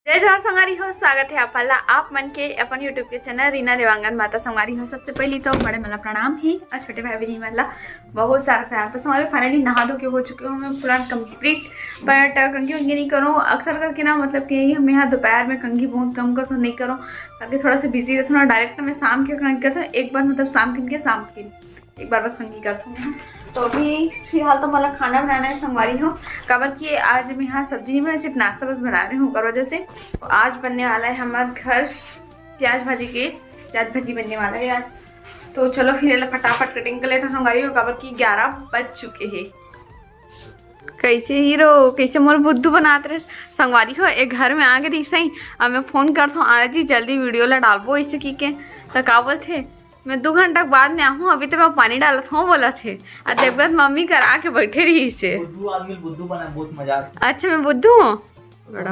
जय जवाहर संगवारी हो, स्वागत है आपला आप मन के अपन यूट्यूब के चैनल रीना देवांगन माता संगवारी हो। सबसे पहले तो बड़े मला प्रणाम ही और छोटे भाई बहनी मला बहुत सारा प्यार। तो हमारे फाइनली नहा धो के हो चुके हूँ मैं पूरा कंप्लीट, बट कंघी वंगी नहीं करूँ अक्सर करके ना, मतलब कि हम यहाँ दोपहर में कंघी बहुत कम कर तो नहीं करूँ ताकि थोड़ा सा बिजी रहता हूँ। डायरेक्ट मैं शाम के कंघी करता हूँ, एक बार मतलब शाम के एक बार बस कंघी करता हूँ। तो अभी फिलहाल तो मला खाना बनाना है संगवारी हो, कवर कि आज मैं यहाँ सब्जी नहीं बना, सिर्फ नाश्ता बस बना रही हूँ कर वजह से। तो आज बनने वाला है हमारे घर प्याज भाजी बनने वाला है आज। तो चलो फिर फटाफट कटिंग कर ले तो संगवारी हो, कवर कि 11 बज चुके हैं। कैसे हीरो कैसे मोर बुद्धू बनाते रहे संगवारी हो, एक घर में आ गई सही। अब मैं फोन करता हूँ आज ही जल्दी वीडियो ला डालबो ऐसे की के तो का बोल थे मैं 2 घंटा बाद में आऊँ, अभी तो मैं पानी डालत हूँ बोला थे। और जब बाद मम्मी करा के बैठे रही इसे बुद्धू बना बहुत मजा आता। अच्छा मैं बुद्धू हूँ बड़ा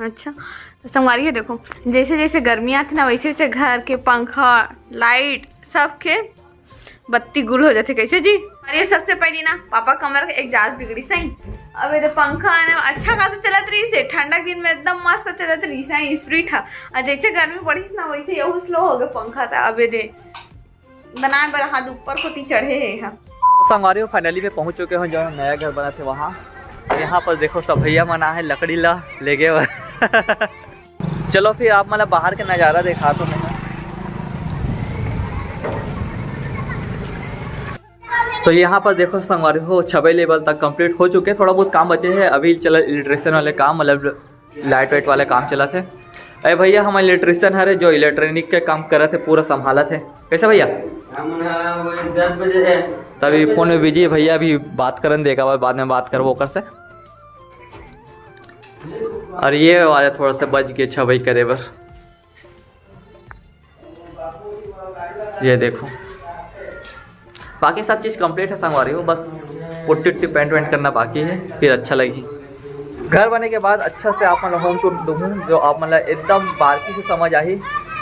अच्छा। तो संगवारी है देखो, जैसे जैसे गर्मी आती ना वैसे वैसे घर के पंखा लाइट सब के बत्ती गुल हो जाते। कैसे जी अरे सबसे पहले ना पापा कमर के एक जाज बिगड़ी सही। अब ये पंखा है ना अच्छा खासा चलत रही से, ठंडा दिन में एकदम मस्त चलत रही सही स्प्रिट है। और जैसे गर्मी पड़ी ना वैसे ये स्लो हो गया पंखा था। अब ये बनाए बर हाथ ऊपर को चढ़े है। संगवारी फाइनली में पहुंच चुके हैं जो नया घर बना थे वहाँ। यहाँ पर देखो सब भैया मना है लकड़ी ला ले गए चलो फिर आप मतलब बाहर का नज़ारा दिखा तो मैं। तो यहाँ पर देखो संगवारी हो 6 लेवल तक कंप्लीट हो चुके, थोड़ा बहुत काम बचे हैं अभी। चला इलेक्ट्रिशियन वाले काम मतलब लाइट वाइट वाले काम चला थे। अरे भैया हम इलेक्ट्रिशियन है जो इलेक्ट्रॉनिक के काम कर रहे थे, पूरा संभाला थे। कैसे भैया 10 बजे है तभी फोन में बिजी है भैया, अभी बात करन देगा बाद में बात कर वो कर से। और ये वाले थोड़ा सा बच गए 6 बजे करे बर। ये देखो बाकी सब चीज़ कंप्लीट है संगवारी हो, बस पुट्टी पेंट वेंट करना बाकी है फिर अच्छा लगी। घर बने के बाद अच्छा से आप मतलब होम टूर दूँ जो आप मतलब एकदम बारीकी से समझ आई।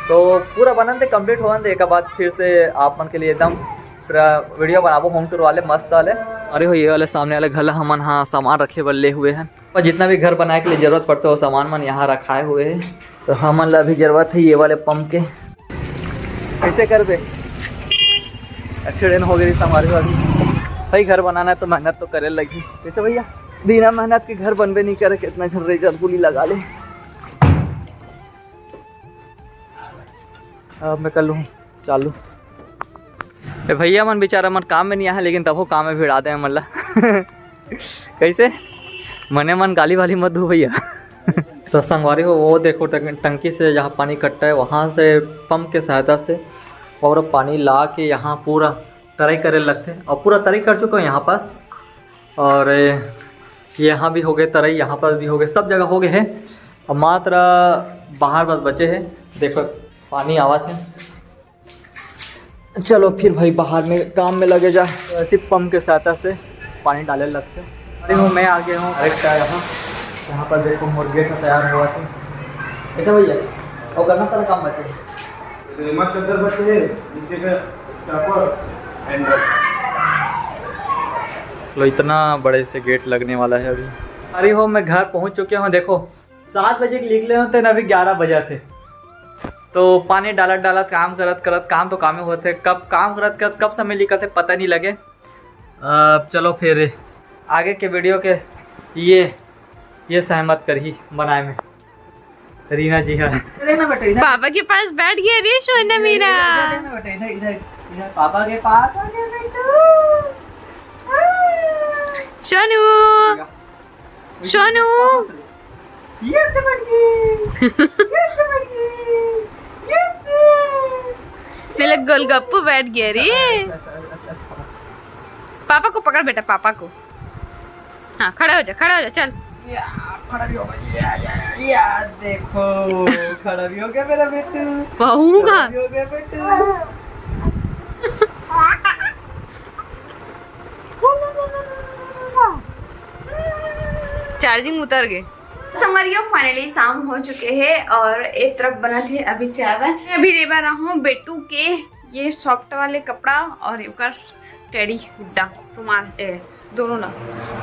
तो पूरा बनन दे कंप्लीट होने दे एक बाद फिर से आप मन के लिए एकदम पूरा वीडियो बनाबो होम टूर वाले मस्त वाले। अरे हो ये वाले सामने वाले घर हमन हाँ सामान रखे बर ले हुए हैं, और जितना भी घर बनाए के लिए ज़रूरत पड़ता है वो सामान मन यहाँ रखाए हुए हैं। तो हमन ला अभी ज़रूरत है ये वाले पंप के। कैसे कर दे एक्सीडेंट हो गई हमारे अभी भाई। घर बनाना है तो मेहनत तो करे लगी। कैसे भैया बिना मेहनत के घर बनबे नहीं करे, कितना जनरेटर पुली लगा ले। अब मैं कर लूँ चालू। भैया मन बेचारा मन काम में नहीं आया लेकिन तब वो काम में भिड़ा दे मतलब कैसे मने मन गाली वाली मत दो भैया तो संगवारी हो वो देखो टंकी से जहाँ पानी इकट्ठा है वहाँ से पंप के सहायता से और पानी ला के यहाँ पूरा तराई करे लगते हैं। और पूरा तराई कर चुका हूँ यहाँ पास, और यहाँ भी हो गए तराई, यहाँ पास भी हो गए, सब जगह हो गए हैं। और मात्र बाहर बस बचे हैं। देखो पानी आवा है। चलो फिर भाई बाहर में काम में लगे जाए। तो ऐसे पंप के सहायता से पानी डालने लगते हैं। अरे हूँ मैं आ गया हूँ यहाँ पर देखो मुर्गे का तैयार हुआ था। ऐसा भैया और करना सारा काम बचे चद्दर बचे लो। इतना बड़े से गेट लगने वाला है अभी। अरे हो मैं घर पहुँच चुके हूँ। देखो 7 बजे निकले होते ना, अभी 11 बजे थे। तो पानी डालत काम करत काम तो काम ही होते, कब काम करत कब समय निकल से पता नहीं लगे। चलो फिर आगे के वीडियो के ये सहमत कर ही बनाए में रीना जी है पापा के पास बैठ गया रे सोना मेरा। इधर पापा के पास आ गया बेटू। सोनू सोनू ये तो बढ़ गई मेरा गोलगप्पू बैठ गया रे। पापा को पकड़ बेटा, पापा को। हाँ खड़ा हो जा चल। खड़ा भी हो गया या देखो खड़ा भी हो गया मेरा बेटू। कहूँगा हो गया बेटू। चार्जिंग उतर गए। संगवारियों फाइनली शाम हो चुके हैं और एक तरफ बना थे अभी चावल। अभी रेबा रहा हूँ बेटू के ये सॉफ्ट वाले कपड़ा और टेडी गुड्डा रुमाल दोनों ना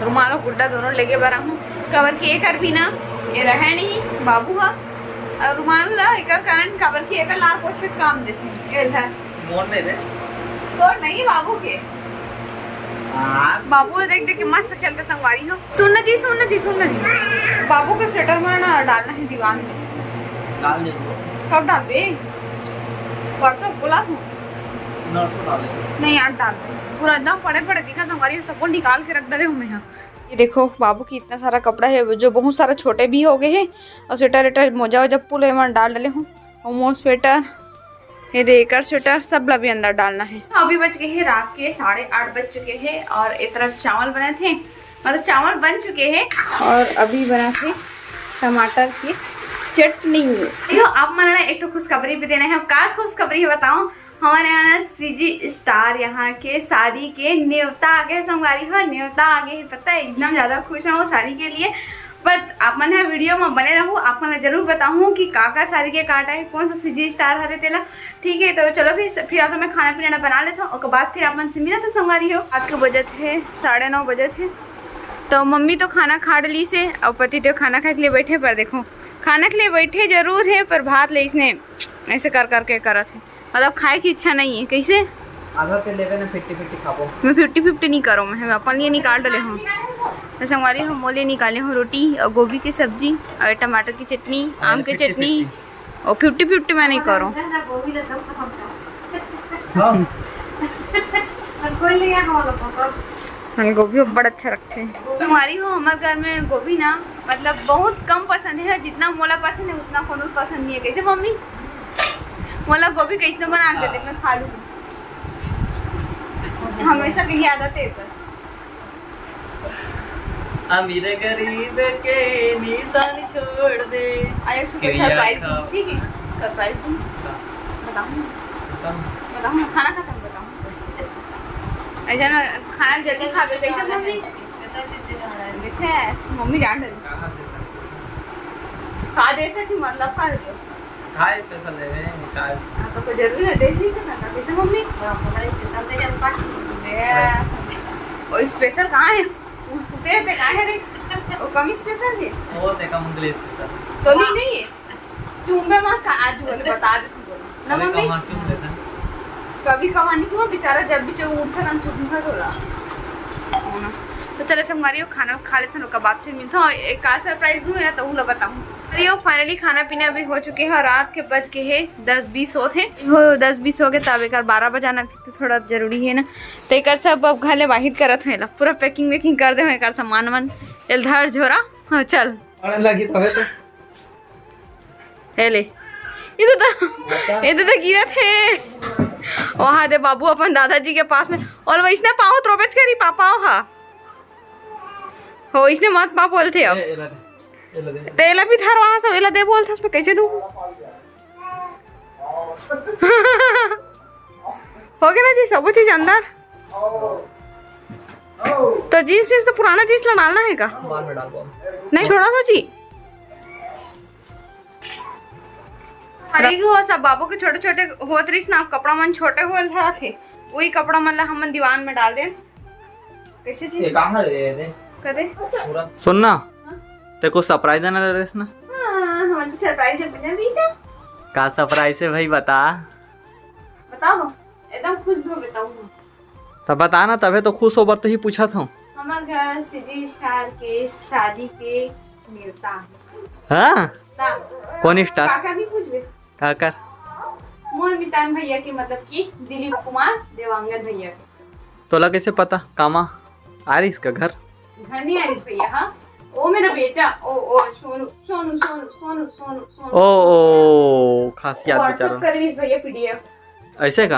रुमाल और गुड्डा दोनों लेके बरा हूँ। कवर की एक भी ना ये रहे नहीं बाबू हा रुमाल ला एकर कारण काबर की एकर लार पोछे काम देथे एलहा मोर में रे तो नहीं बाबू के बाबू देख देख के मस्त खेलते संगवारी हो। सुन जी बाबू का स्वेटर में ना डालना है दीवार में। डाल दे कब डालबे? परसों बोला तू नर्सों डाल दे। नहीं यार डाल दे पूरा एकदम पड़े दिखा संगवारी सबको निकाल के रख डाले हूँ मैं यहाँ। ये देखो बाबू की इतना सारा कपड़ा है जो बहुत सारे छोटे भी हो गए हैं और स्वेटर वेटर मोजा वोजा पुल में डाल डाले हूँ और मोर स्वेटर ये देकर स्वेटर सब भी अंदर डालना है। अभी बज गए हैं रात के 8:30 बज चुके हैं और एक तरफ चावल बने थे मतलब चावल बन चुके हैं और अभी बना थे टमाटर की चटनी। देखो आप मैंने एक तो खुशखबरी भी देना है। का खुशखबरी है बताऊं? हमारे यहाँ ना सीजी स्टार यहाँ के शादी के न्योता आ गए संगवारी हो न्योता आ गए पता है एकदम ज़्यादा खुश हैं वो शादी के लिए। बट आप मन है वीडियो में बने रहूँ आप मन जरूर बताऊँ कि का शादी के काटा है कौन सा सीजी स्टार हरे तेला। ठीक है तो चलो फिर आज मैं खाना पीना बना लेता हूँ और बाद फिर आप मन से मिला तो संगवारी हो। रात के बजे थे 9:30 बजे थे तो मम्मी तो खाना खा डली से और पति तो खाना खाने के लिए बैठे पर देखो खाना के लिए बैठे जरूर है पर भात ले इसने ऐसे कर करके करा थे मतलब खाए की इच्छा नहीं है। कैसे आधा ते लेवे ना 50-50 खाबो। मैं 50-50 नहीं करो मैं अपन लिए निकाल डले हूँ जैसे हमारी हम मोले निकाले हूँ रोटी और गोभी की सब्जी और टमाटर की चटनी आम की चटनी और 50-50 मैं नहीं करूँ। गोभी बड़ा अच्छा रखते हैं हमारी हो हमारे घर में गोभी ना मतलब बहुत कम पसंद है जितना मोला पसंद है उतना कोनो पसंद नहीं है। कैसे मम्मी मोला गोभी कैसे बना के दे मैं खा लूँ हमेशा कहीं आदत है पर अमीर गरीब के निशान छोड़ दे। सरप्राइज ठीक है सरप्राइज बताऊँ खाना खत्म बताऊँ ऐसा ना खाना जल्दी खा के कैसे मम्मी देखे मम्मी जान रही खा दे सकती मतलब खा दे खाए स्पेशल ले रहे निकाल तो कोई जरूरी है देश नहीं सकता कैसे मम्मी हमारा स्पेशल दे जन पाट वो स्पेशल कहाँ है सुते थे कहाँ है रे वो कम स्पेशल है वो देखा मंगल स्पेशल तो नहीं है चूमे मां का आज बोले बता दे ना मम्मी कभी कमानी चूमा बेचारा जब भी चो उठा ना चूमा थोड़ा तो चलो सब हमारी खाना खा लेते हैं बाद फिर मिलता हूँ एक का सरप्राइज हुआ तो वो बताऊँ। अरे फाइनली खाना पीना भी हो चुके हैं और रात के बज के है 10-20 होते हो 10-20 हो गए तब एक 12 बजाना भी तो थोड़ा जरूरी है ना तो एक सब अब घरे बाहिर करत है पूरा पैकिंग वेकिंग कर दे एक सामान वामान एलधर झोरा हाँ चल लगी तो ले ये तो गिरा थे वहाँ दे बाबू अपन दादाजी के पास में और वो इसने पाओ त्रोबेच करी पापा हो इसने मत पा बोलते अब तेला भी था वहां से दे बोलता उसमें कैसे दूँ हो गया ना जी सब चीज अंदर तो जीन्स चीज तो पुराना जीन्स ला डालना है का नहीं छोड़ा था जी अरे हो सब बाबू के छोटे छोटे होत रही ना कपड़ा मन छोटे हो थे वही कपड़ा मन ला हम दीवान में डाल दे कैसे जी कदे सुनना ते को सरप्राइज देना रे ना हम सरप्राइज है बिना दी था का सरप्राइज है भाई बता दो एकदम खुश हो बताऊं तब बता ना तबे तो खुश होबर तो ही पूछा था हमारे घर सीजी स्टार के शादी के न्योता हां कौन स्टार काका नहीं पूछबे काकर मोर मितान भैया के मतलब कि दिलीप कुमार देवांगन भैया के तोला कैसे पता कामा आरिस का घर नहीं आरिस भैया हाँ ओ मेरा बेटा ओ सोनू सोनू सोनू सोनू सोनू सोनू ओ खास याद व्हाट्सएप कर रही भैया पीडीएफ ऐसे का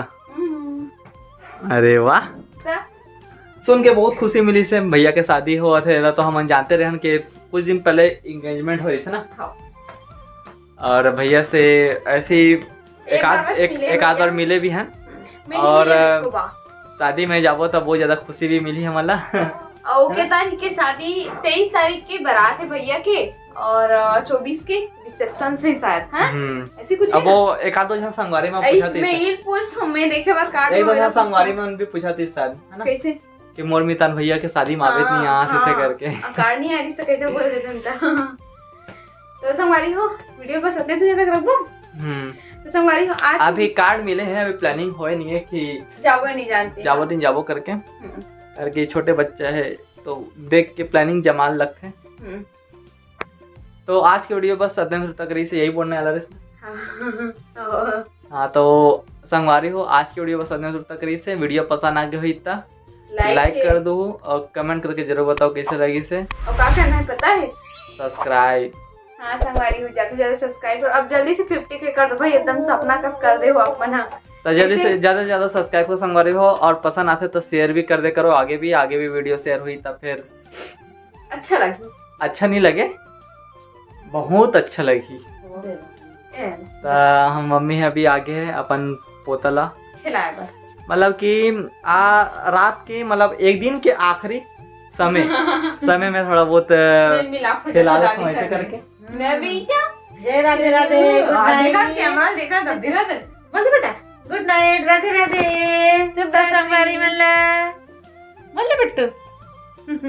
अरे वाह सुन के बहुत खुशी मिली से भैया के शादी हुआ थे तो हम जानते रहे कि कुछ दिन पहले एंगेजमेंट हो रही थी ना और भैया से ऐसी एक आध बार मिले भी हैं और शादी में जाबो तो बहुत ज्यादा खुशी भी मिली हमारा ओके तारीख के शादी 23 तारीख के बारात है भैया के और 24 के रिसेप्शन से शायद हैं ऐसी कुछ अब वो एक आध दो संगवारी में पूछा थी मैं ये पूछ हमें देखे बार कार्ड एक दो संगवारी में उन भी पूछा थी शायद है ना कैसे कि मोर मितान भैया के शादी में आवे नहीं यहाँ से करके कार्ड नहीं आ रही तो कैसे बोल देते तो संगवारी हो वीडियो बस अपने तुझे तक रखो। तो संगवारी हो आज अभी कार्ड मिले हैं, अभी प्लानिंग हो नहीं है कि जाओ नहीं जानते जाबो करके छोटे बच्चे है तो देख के प्लानिंग जमान लगते हैं। तो आज की वीडियो बस सदन तक रही से यही बोलने वाला रहे। हाँ तो संगवारी हो आज की वीडियो बस सदन तक रही से। वीडियो पसंद आ गई हुई तो लाइक कर दो और कमेंट करके जरूर बताओ कैसे लगी से। और क्या करना है पता है? सब्सक्राइब। हाँ संगवारी हो ज्यादा से ज्यादा सब्सक्राइब करो। अब जल्दी से 50 के कर दो भाई, एकदम से अपना कस कर दे हो अपन। हाँ तो जल्दी से ज्यादा सब्सक्राइब करो संगवारी हो, और पसंद आते तो शेयर भी कर दे करो। आगे भी वीडियो शेयर हुई तब फिर अच्छा लगी। अच्छा नहीं लगे, बहुत अच्छा लगी। तो हम मम्मी अभी आगे है अपन पोतला खिलाए मतलब कि रात के मतलब एक दिन के आखिरी समय में थोड़ा बहुत खिला ऐसे करके। मैं भी क्या जय राधे राधे। देखा कैमरा देखा तब देखा बोल बेटा गुड नाइट राधे राधे। संगवारी बोल बेटू।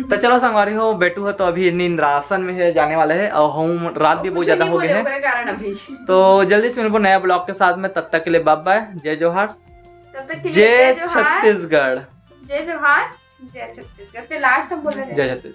तो चलो संगवारी हो बेटू है तो अभी निंद्रासन में है, जाने वाले है और हम रात भी बहुत ज्यादा हो गए हैं। तो जल्दी से मिलबो नया ब्लॉग के साथ में, तब तक के लिए बाय बाय। जय जोहार, जय छत्तीसगढ़। जय जोहार, जय छत्तीसगढ़। लास्ट हम बोल रहे हैं जय छत्तीसगढ़।